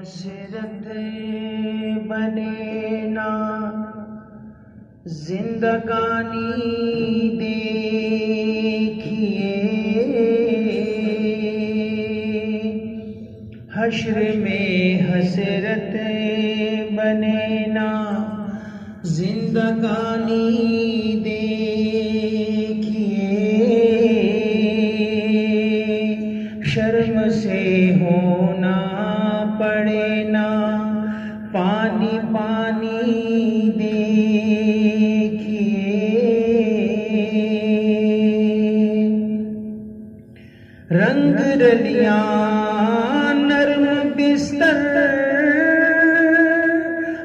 حسرت بنے نا زندگانی دیکھیے، حشر میں حسرت بنے نا زندگانی دیکھیے، شرم سے ہونا پڑے نا پانی پانی دیکھیے، رنگ رلیاں نرم بستر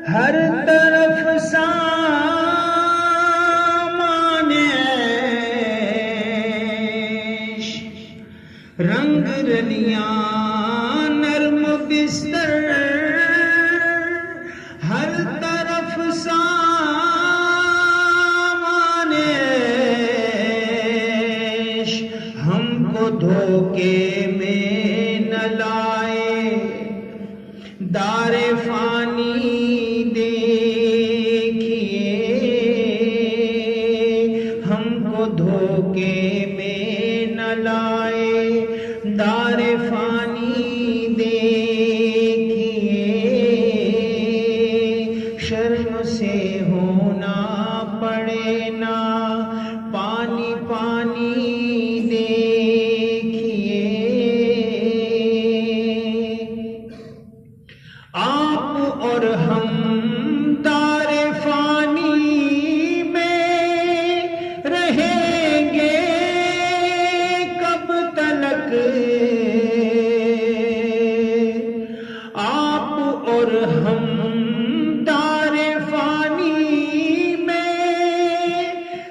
ہر طرف سامان عیش، رنگ رلیاں نرم بستر ہر طرف سامان عیش، ہم کو دھوکے میں نہ لائے دار فانی دیکھیے، ہم کو دھوکے میں نہ لائے دار فانی دیکھیے، شرم سے ہونا پڑے نا پانی پانی دیکھیے، آپ اور ہم دار فانی میں رہیں گے کب تلک، آپ اور ہم دار فانی میں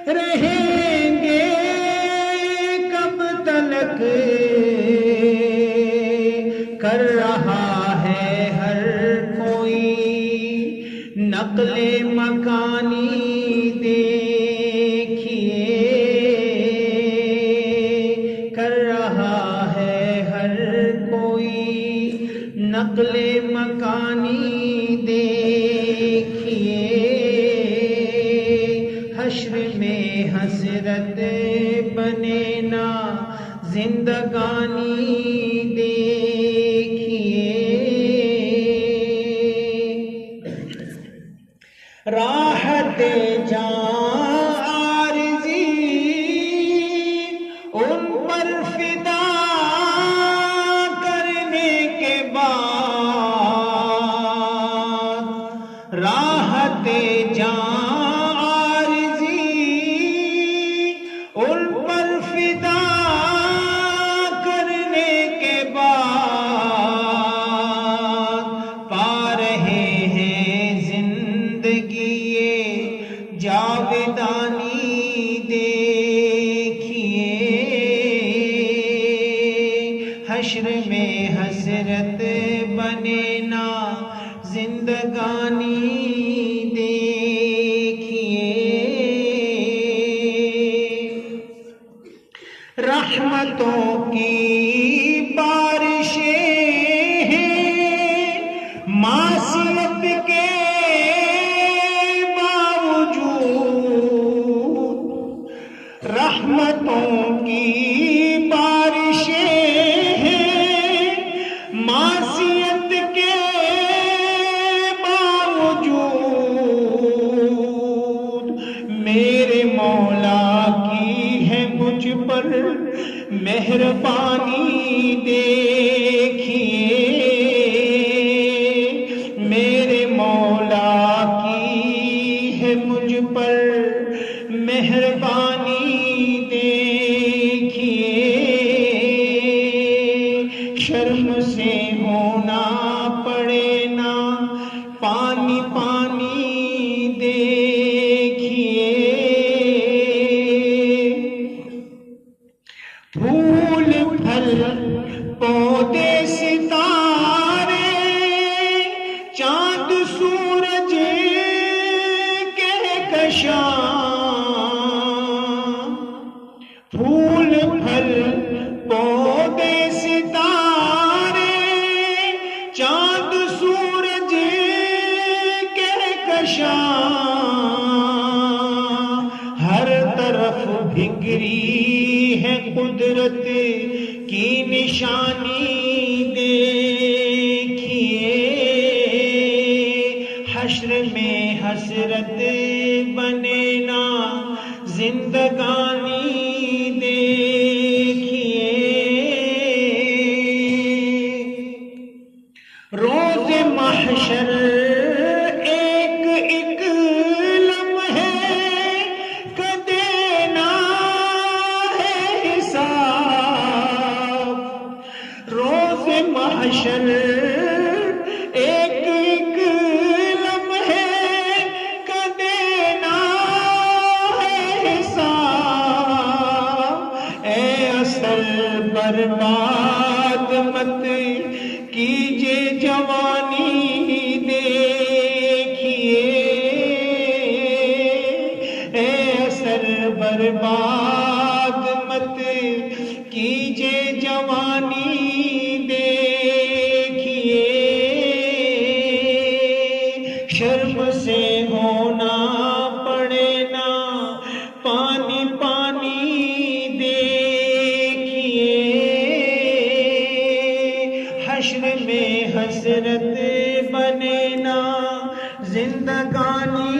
رہیں گے کب تلک، کر رہا ہے ہر کوئی نقل مکانی دیکھیے، کر رہا ہے ہر کوئی نقل مکانی دیکھیے، حشر میں حسرت بنے نا زندگانی دیکھیے، راحت جاں عارضی ان پر فدا کرنے کے بعد، راحت جاں عارضی ان پر فدا کرنے کے بعد، پا رہے ہیں زندگی جاودانی دیکھیے، حشر میں حسرت بنے نا زندگانی دیکھیے، رحمتوں کی بارشیں ہیں معصیت کے رحمتوں کی بارشیں ہیں معصیت کے باوجود، میرے مولا کی ہے مجھ پر مہربانی دیکھیے، میرے مولا کی ہے مجھ پر مہربانی دیکھیے، شرم سے ہونا پڑے نا پانی پانی دیکھیے، پھول پھل ہر طرف بکھری ہے قدرت کی نشانی دیکھیے، حشر میں حسرت بنے نا زندگانی دیکھیے، روز محشر ایک ایک لمحے کا دینا ہے حساب، روز محشر ایک ایک لمحے کا دینا ہے حساب، اے اصل برباد مت کیجے جوانی دیکھیے، اے اثر برباد مت کیجے جوانی دیکھیے، شرم سے ہونا پڑے نا پانی پانی دیکھیے، حشر میں حسرت بنے نا زندگانی